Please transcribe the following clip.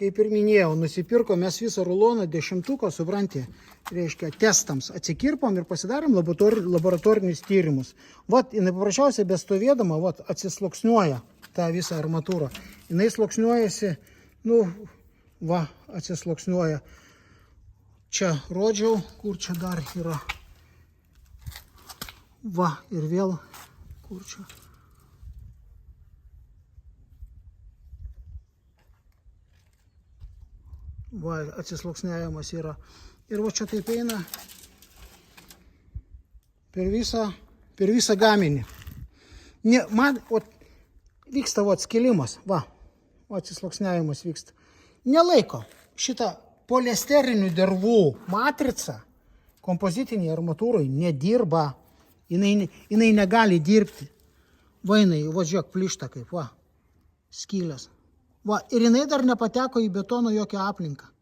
kaip ir minėjau, nusipirko mes visą ruloną 10, supranti, reiškia, testams atsikirpom ir pasidarėm laboratorinius tyrimus. Vat, jinai paprasčiausiai bestovėdama, vat, atsisluoksniuoja tą visą armatūrą. Jinai sluoksniuojasi, nu, va, atsisluoksniuoja. Čia rodžiau, kur čia dar yra. Va, ir vėl, kur čia. Va, atsisluoksniavimas yra. Ir va čia taip eina per visą gaminį. Ne, man, o, vyksta va, skilimas, va, atsisluoksniavimas vyksta. Nelaiko šitą poliesterinių dervų matricą kompozitinėje armatūroje nedirba. Jinai negali dirbti. Va, jinai, va, žiūrėk, plyšta kaip, va, skylės. Va, ir jinai dar nepateko į betono jokią aplinką.